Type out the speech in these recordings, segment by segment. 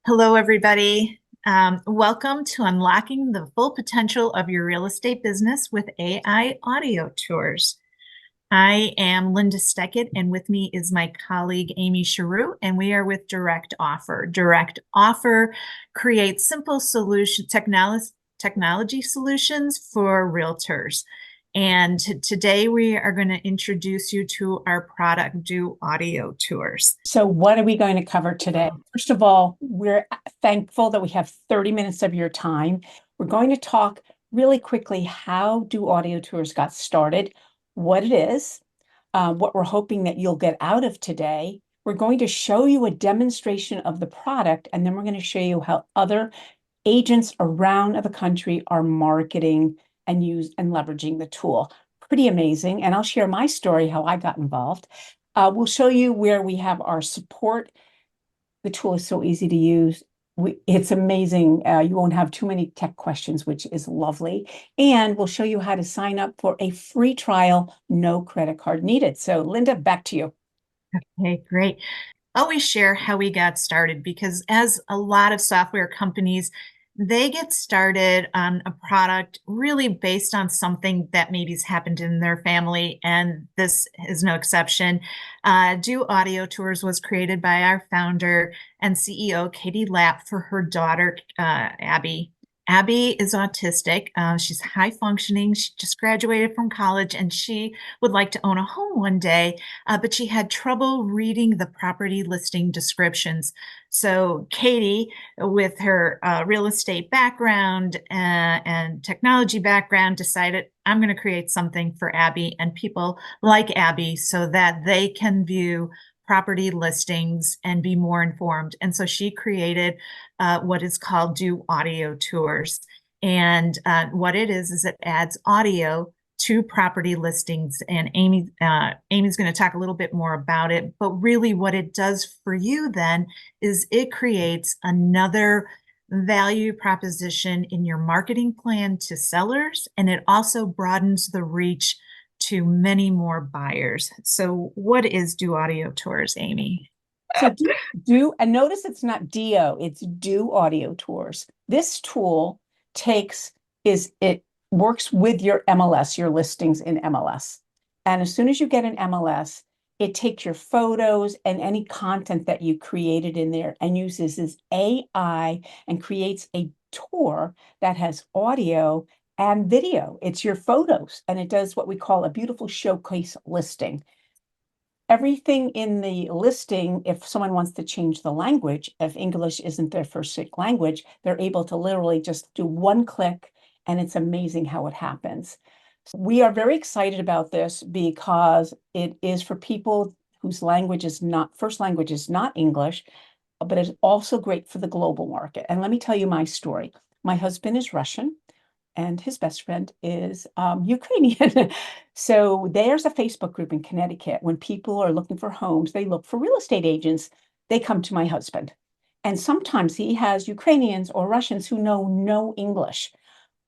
Hello, everybody. Welcome to Unlocking the Full Potential of Your Real Estate Business with AI Audio Tours. I am Linda Steckett, and with me is my colleague Amy Cheroux, and we are with Direct Offer. Direct Offer creates simple technology solutions for realtors. And today we are going to introduce you to our product, Do Audio Tours. So what are we going to cover today? First of all, we're thankful that we have 30 minutes of your time. We're going to talk really quickly how Do Audio Tours got started, what it is, what we're hoping that you'll get out of today. We're going to show you a demonstration of the product, and then we're going to show you how other agents around the country are marketing and leveraging the tool. Pretty amazing. And I'll share my story, how I got involved. We'll show you where we have our support. The tool is so easy to use. It's amazing. You won't have too many tech questions, which is lovely. And we'll show you how to sign up for a free trial, no credit card needed. So Linda, back to you. Okay, great. Always share how we got started because as a lot of software companies, they get started on a product really based on something that maybe's happened in their family, and this is no exception. Do Audio Tours was created by our founder and CEO, Katie Lapp, for her daughter, Abby. Abby is autistic. She's high functioning. She just graduated from college and she would like to own a home one day, but she had trouble reading the property listing descriptions. So Katie, with her real estate background and technology background, decided I'm going to create something for Abby and people like Abby so that they can view property listings and be more informed. And so she created what is called Do Audio Tours. And what it is it adds audio to property listings. And Amy's going to talk a little bit more about it. But really, what it does for you then is it creates another value proposition in your marketing plan to sellers, and it also broadens the reach to many more buyers. So, what is Do Audio Tours, Amy? So and notice it's not DO, it's Do Audio Tours. This tool it works with your MLS, your listings in MLS. And as soon as you get an MLS, it takes your photos and any content that you created in there and uses this AI and creates a tour that has audio and video. It's your photos, and it does what we call a beautiful showcase listing. Everything in the listing, if someone wants to change the language, if English isn't their first language, they're able to literally just do one click, and it's amazing how it happens. We are very excited about this because it is for people whose first language is not English, but it's also great for the global market. And let me tell you my story. My husband is Russian and his best friend is Ukrainian. So there's a Facebook group in Connecticut. When people are looking for homes, they look for real estate agents. They come to my husband. And sometimes he has Ukrainians or Russians who know no English.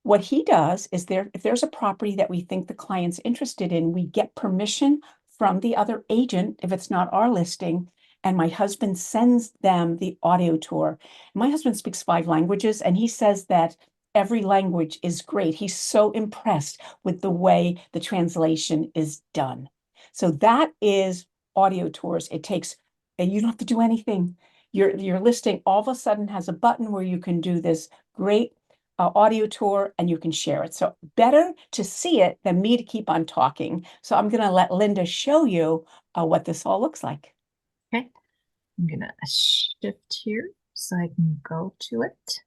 What he does is if there's a property that we think the client's interested in, we get permission from the other agent if it's not our listing. And my husband sends them the audio tour. My husband speaks 5 languages, and he says that every language is great. He's so impressed with the way the translation is done. So that is audio tours. It takes, and you don't have to do anything. Your listing all of a sudden has a button where you can do this great audio tour and you can share it. So better to see it than me to keep on talking. So I'm going to let Linda show you what this all looks like. Okay, I'm going to shift here so I can go to it.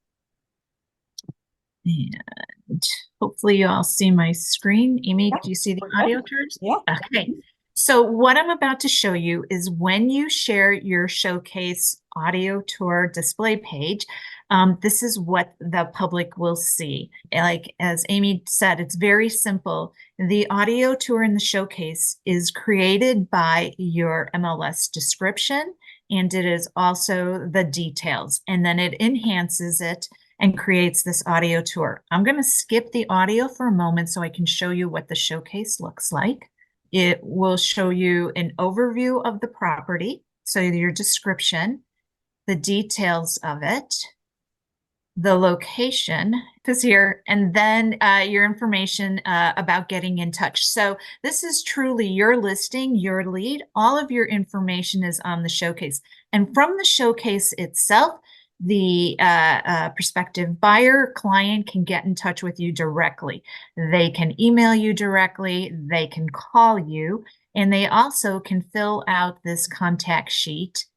And hopefully you all see my screen. Amy, do you see the audio tours? Yeah. Okay. So what I'm about to show you is when you share your showcase audio tour display page, this is what the public will see. Like as Amy said, it's very simple. The audio tour in the showcase is created by your MLS description, and it is also the details, and then it enhances it and creates this audio tour. I'm going to skip the audio for a moment so I can show you what the showcase looks like. It will show you an overview of the property, so your description, the details of it, the location is here, and then your information about getting in touch. So this is truly your listing, your lead. All of your information is on the showcase. And from the showcase itself, the prospective buyer client can get in touch with you directly. They can email you directly, they can call you, and they also can fill out this contact sheet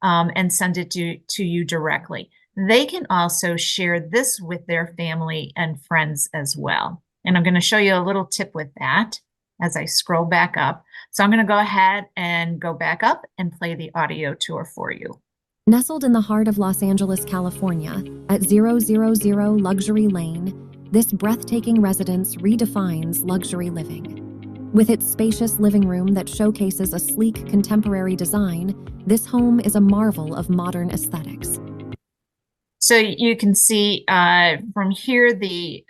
and send it to you directly. They can also share this with their family and friends as well. And I'm going to show you a little tip with that as I scroll back up. So I'm going to go ahead and go back up and play the audio tour for you. Nestled in the heart of Los Angeles, California, at 000 Luxury Lane, this breathtaking residence redefines luxury living. With its spacious living room that showcases a sleek contemporary design, this home is a marvel of modern aesthetics. So you can see from here the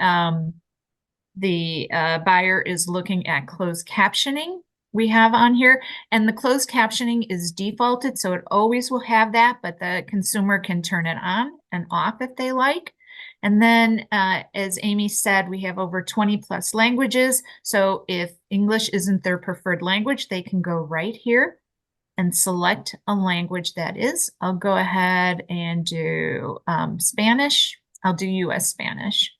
buyer is looking at closed captioning we have on here, and the closed captioning is defaulted, so it always will have that, but the consumer can turn it on and off if they like. And then, as Amy said, we have over 20 plus languages. So if English isn't their preferred language, they can go right here and select a language that is. I'll go ahead and do Spanish. I'll do US Spanish.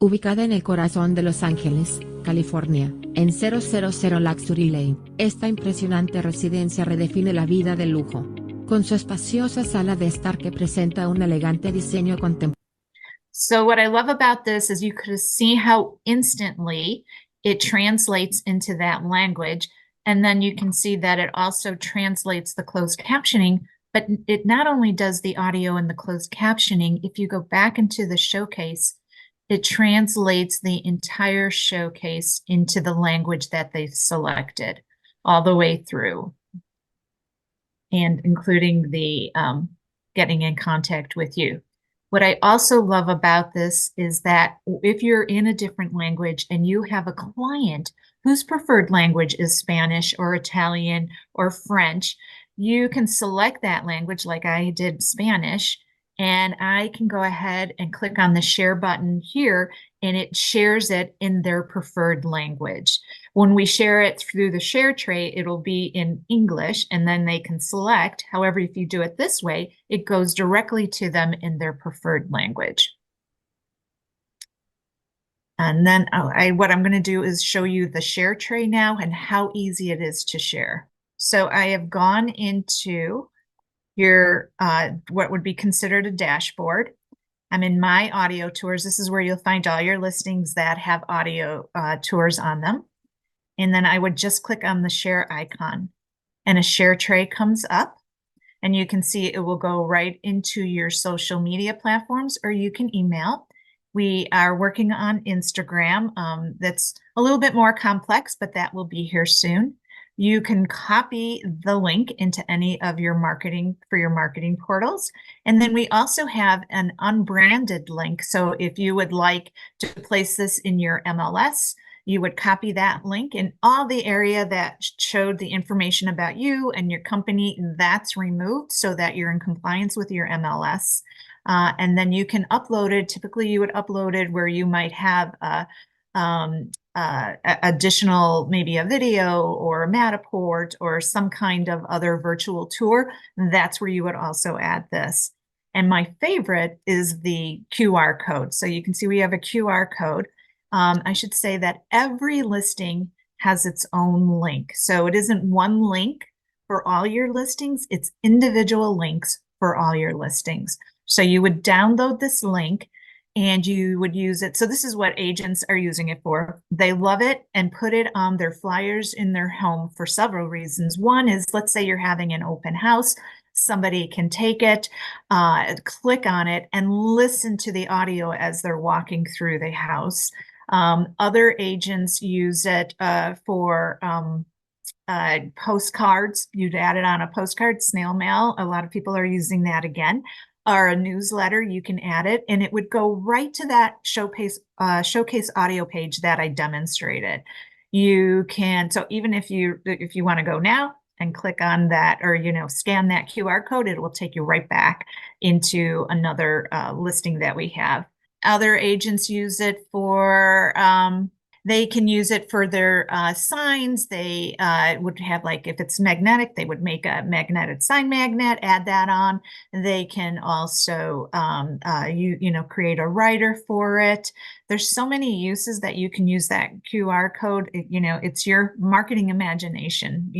Ubicada en el corazón de Los Ángeles, California, en 000 Luxury Lane, esta impresionante residencia redefine la vida de lujo. Con su espaciosa sala de estar que presenta un elegante diseño contemporáneo. So what I love about this is you could see how instantly it translates into that language. And then you can see that it also translates the closed captioning, but it not only does the audio and the closed captioning, if you go back into the showcase, it translates the entire showcase into the language that they've selected all the way through, and including the getting in contact with you. What I also love about this is that if you're in a different language and you have a client whose preferred language is Spanish or Italian or French, you can select that language like I did Spanish, and I can go ahead and click on the share button here, and it shares it in their preferred language. When we share it through the share tray, it'll be in English, and then they can select. However, if you do it this way, it goes directly to them in their preferred language. And then what I'm going to do is show you the share tray now and how easy it is to share. So I have gone into your what would be considered a dashboard. I'm in my audio tours. This is where you'll find all your listings that have audio tours on them. And then I would just click on the share icon, and a share tray comes up, and you can see it will go right into your social media platforms, or you can email. We are working on Instagram. That's a little bit more complex, but that will be here soon. You can copy the link into any of your marketing portals. And then we also have an unbranded link. So if you would like to place this in your MLS, you would copy that link, and all the area that showed the information about you and your company, that's removed so that you're in compliance with your MLS. And then you can upload it. Typically, you would upload it where you might have additional, maybe a video or a Matterport or some kind of other virtual tour. That's where you would also add this. And my favorite is the QR code. So you can see we have a QR code. I should say that every listing has its own link. So it isn't one link for all your listings. It's individual links for all your listings. So you would download this link and you would use it. So this is what agents are using it for. They love it and put it on their flyers in their home for several reasons. One is, let's say you're having an open house. Somebody can take it, click on it, and listen to the audio as they're walking through the house. Other agents use it for postcards. You'd add it on a postcard, snail mail. A lot of people are using that again. Or a newsletter, you can add it, and it would go right to that showcase audio page that I demonstrated. You can, so even if you want to go now, and click on that, or, scan that QR code, it will take you right back into another listing that we have. Other agents use it for, they can use it for their signs. They would have, like, if it's magnetic, they would make a magnetic sign magnet, add that on. They can also, create a writer for it. There's so many uses that you can use that QR code. It's your marketing imagination,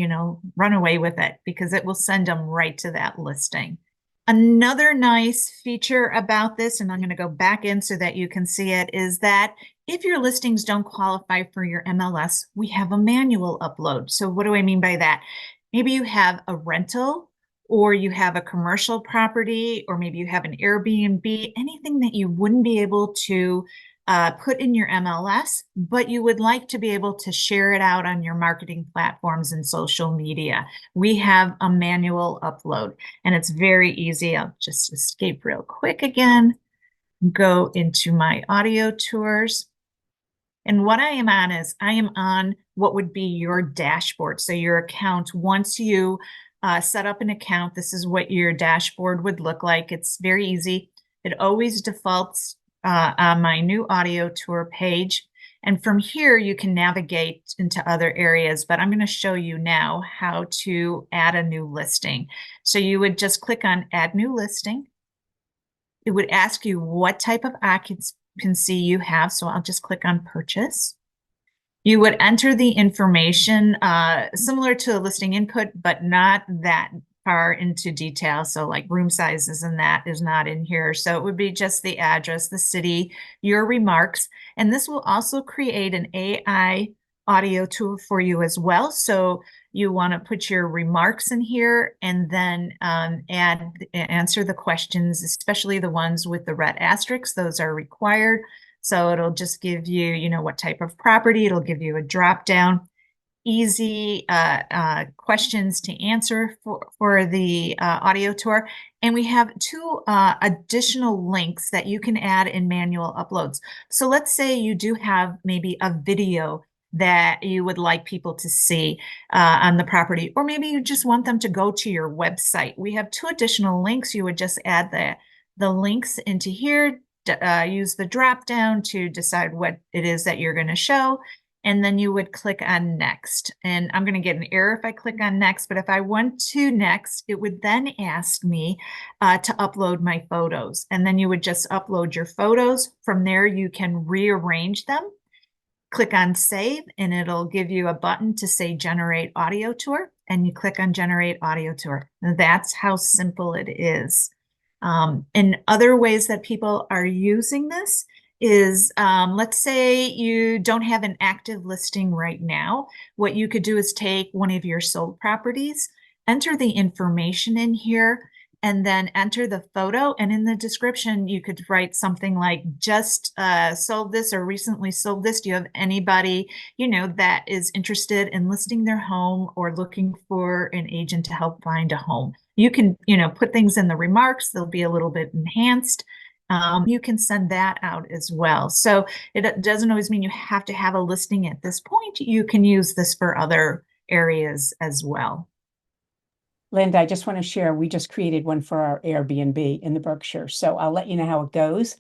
run away with it, because it will send them right to that listing. Another nice feature about this, and I'm going to go back in so that you can see it, is that if your listings don't qualify for your MLS, we have a manual upload. So what do I mean by that? Maybe you have a rental, or you have a commercial property, or maybe you have an Airbnb, anything that you wouldn't be able to put in your MLS, but you would like to be able to share it out on your marketing platforms and social media. We have a manual upload, and it's very easy. I'll just escape real quick again, go into my audio tours. And what I am on is I am on what would be your dashboard. So your account, once you set up an account, this is what your dashboard would look like. It's very easy. It always defaults on my new audio tour page. And from here, you can navigate into other areas, but I'm going to show you now how to add a new listing. So you would just click on Add New Listing. It would ask you what type of occupancy you have. So I'll just click on Purchase. You would enter the information similar to a listing input, but not that far into detail. So like room sizes and that is not in here. So it would be just the address, the city, your remarks. And this will also create an AI audio tool for you as well. So you want to put your remarks in here, and then answer the questions, especially the ones with the red asterisks. Those are required. So it'll just give you, what type of property. It'll give you a drop down, easy questions to answer for the audio tour. And we have two additional links that you can add in manual uploads. So let's say you do have maybe a video that you would like people to see on the property, or maybe you just want them to go to your website. We have two additional links. You would just add the links into here, use the drop down to decide what it is that you're going to show, and then you would click on Next. And I'm going to get an error if I click on Next, but if I went to Next, it would then ask me to upload my photos. And then you would just upload your photos. From there, you can rearrange them. Click on Save, and it'll give you a button to say Generate Audio Tour, and you click on Generate Audio Tour. And that's how simple it is. And other ways that people are using this is, let's say you don't have an active listing right now. What you could do is take one of your sold properties, enter the information in here, and then enter the photo. And in the description, you could write something like, just sold this or recently sold this. Do you have anybody, that is interested in listing their home or looking for an agent to help find a home? You can, put things in the remarks. They'll be a little bit enhanced. You can send that out as well. So it doesn't always mean you have to have a listing at this point. You can use this for other areas as well. Linda, I just want to share, we just created one for our Airbnb in the Berkshire. So I'll let you know how it goes,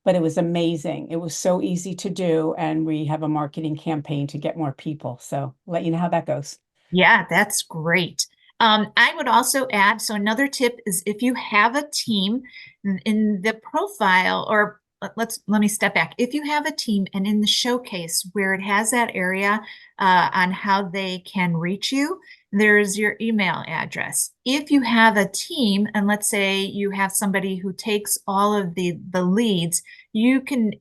but it was amazing. It was so easy to do. And we have a marketing campaign to get more people. So I'll let you know how that goes. Yeah, that's great. I would also add, so another tip is if you have a team in the profile, or let me step back. If you have a team and in the showcase where it has that area on how they can reach you, there's your email address. If you have a team, and let's say you have somebody who takes all of the leads, you can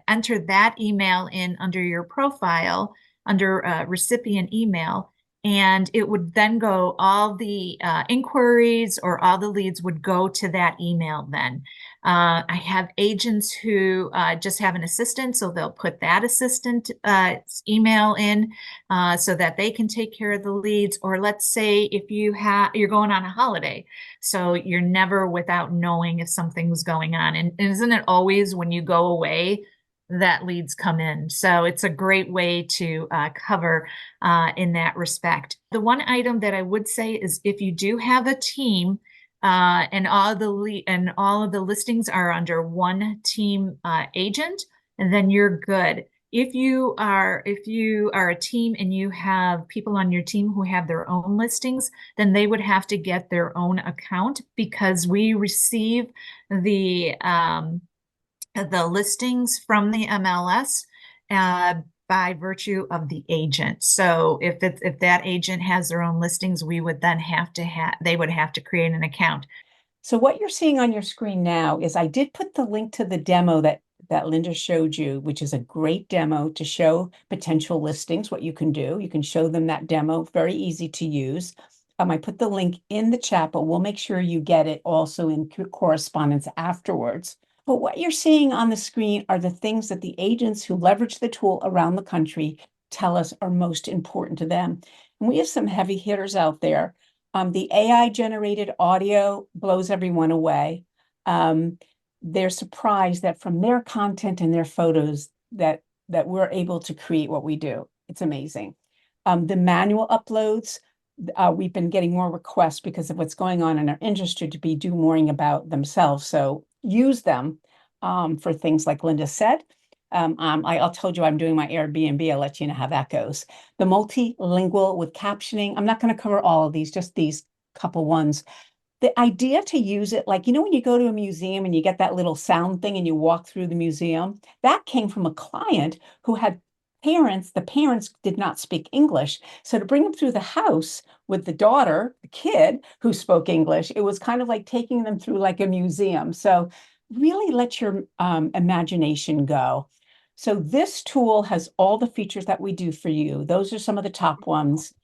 enter that email in under your profile, under recipient email, and it would then go, all the inquiries or all the leads would go to that email then. I have agents who just have an assistant, so they'll put that assistant email in so that they can take care of the leads. Or let's say if you're going on a holiday, so you're never without knowing if something's going on. And isn't it always when you go away, that leads come in. So it's a great way to cover in that respect. The one item that I would say is if you do have a team and all of the listings are under one team agent, and then you're good. If you are a team and you have people on your team who have their own listings, then they would have to get their own account because we receive the listings from the MLS by virtue of the agent. So if that agent has their own listings, we would then they would have to create an account. So what you're seeing on your screen now is I did put the link to the demo that Linda showed you, which is a great demo to show potential listings, what you can do. You can show them that demo, very easy to use. I put the link in the chat, but we'll make sure you get it also in correspondence afterwards. But what you're seeing on the screen are the things that the agents who leverage the tool around the country tell us are most important to them. And we have some heavy hitters out there. The AI generated audio blows everyone away. They're surprised that from their content and their photos that we're able to create what we do. It's amazing. The manual uploads, we've been getting more requests because of what's going on in our industry to be doing about themselves. So use them for things like Linda said. I'll told you I'm doing my Airbnb. I'll let you know how that goes. The multilingual with captioning. I'm not going to cover all of these, just these couple ones. The idea to use it, like, when you go to a museum and you get that little sound thing and you walk through the museum, that came from a client who had parents. The parents did not speak English. So to bring them through the house with the daughter, the kid who spoke English, it was kind of like taking them through like a museum. So really let your imagination go. So this tool has all the features that we do for you. Those are some of the top ones.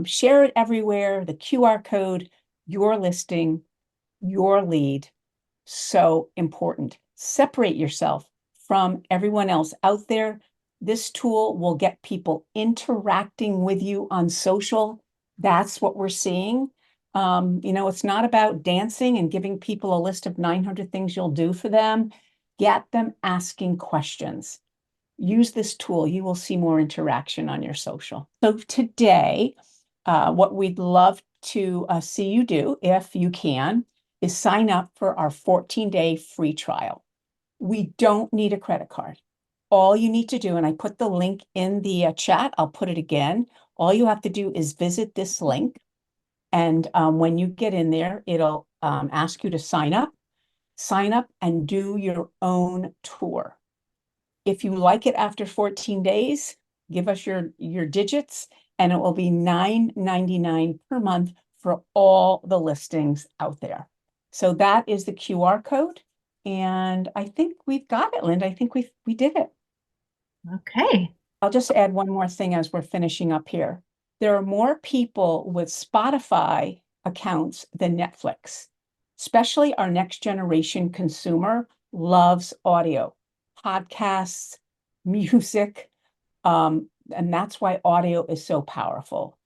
Share it everywhere, the QR code, your listing, your lead, so important. Separate yourself from everyone else out there. This tool will get people interacting with you on social. That's what we're seeing. It's not about dancing and giving people a list of 900 things you'll do for them. Get them asking questions. Use this tool. You will see more interaction on your social. So today, what we'd love to see you do, if you can, is sign up for our 14-day free trial. We don't need a credit card. All you need to do, and I put the link in the chat, I'll put it again. All you have to do is visit this link. And when you get in there, it'll ask you to sign up and do your own tour. If you like it after 14 days, give us your digits, and it will be $9.99 per month for all the listings out there. So that is the QR code. And I think we've got it, Linda. I think we did it. Okay. I'll just add one more thing as we're finishing up here. There are more people with Spotify accounts than Netflix. Especially our next generation consumer loves audio, podcasts, music, and that's why audio is so powerful.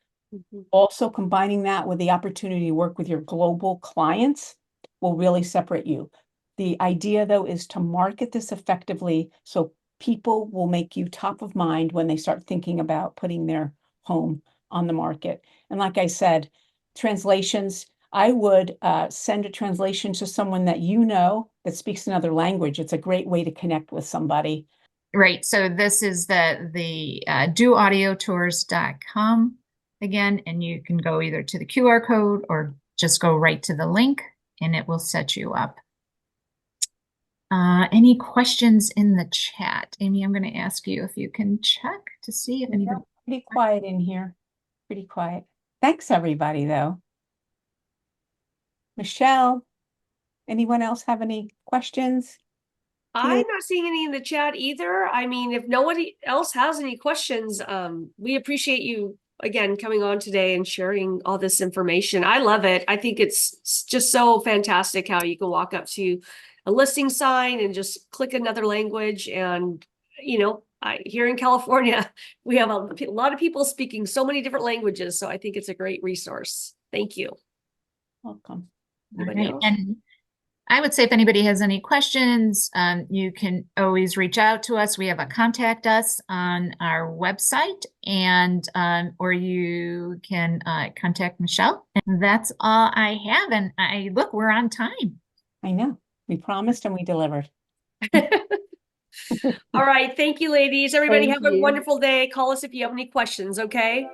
Also, combining that with the opportunity to work with your global clients will really separate you. The idea, though, is to market this effectively so people will make you top of mind when they start thinking about putting their home on the market. And like I said, translations, I would send a translation to someone that that speaks another language. It's a great way to connect with somebody. Right. So this is the doaudiotours.com again, and you can go either to the QR code or just go right to the link and it will set you up. Any questions in the chat? Amy, I'm going to ask you if you can check to see if anybody. Pretty quiet in here. Pretty quiet. Thanks, everybody, though. Michelle, anyone else have any questions? I'm not seeing any in the chat either. I mean, if nobody else has any questions, we appreciate you again coming on today and sharing all this information. I love it. I think it's just so fantastic how you can walk up to a listing sign and just click another language. And, here in California, we have a lot of people speaking so many different languages. So I think it's a great resource. Thank you. Welcome. Right. I would say if anybody has any questions, you can always reach out to us. We have a contact us on our website, and or you can contact Michelle. And that's all I have. And look, we're on time. I know. We promised and we delivered. All right. Thank you, ladies. Everybody Thank have a you. wonderful day. Call us if you have any questions, okay?